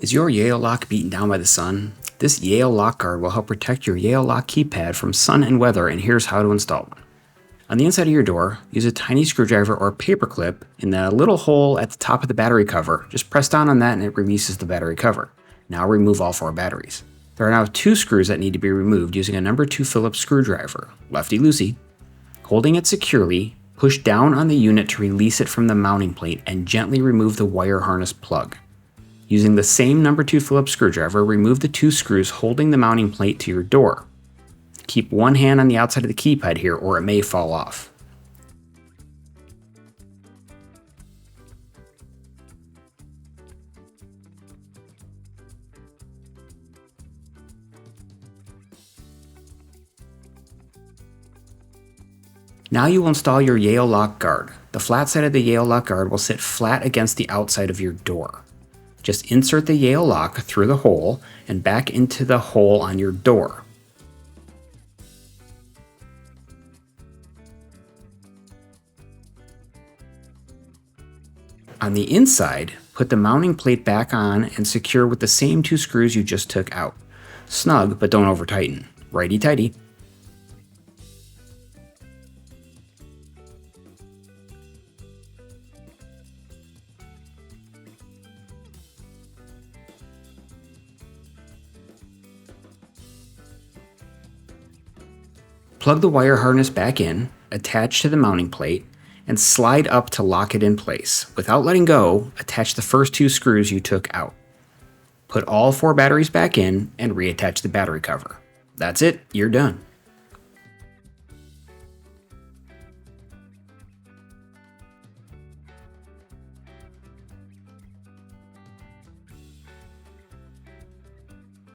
Is your Yale lock beaten down by the sun? This Yale Lock Guard will help protect your Yale lock keypad from sun and weather, and here's how to install one. On the inside of your door, use a tiny screwdriver or paper clip in the little hole at the top of the battery cover. Just press down on that and it releases the battery cover. Now remove all 4 batteries. There are now 2 screws that need to be removed using a number 2 Phillips screwdriver, lefty-loosey. Holding it securely, push down on the unit to release it from the mounting plate and gently remove the wire harness plug. Using the same number 2 Phillips screwdriver, remove the 2 screws holding the mounting plate to your door. Keep one hand on the outside of the keypad here or it may fall off. Now you will install your Yale Lock Guard. The flat side of the Yale Lock Guard will sit flat against the outside of your door. Just insert the Yale lock through the hole and back into the hole on your door. On the inside, put the mounting plate back on and secure with the same 2 screws you just took out. Snug, but don't over tighten. Righty-tighty. Plug the wire harness back in, attach to the mounting plate, and slide up to lock it in place. Without letting go, attach the first 2 screws you took out. Put all 4 batteries back in and reattach the battery cover. That's it, you're done.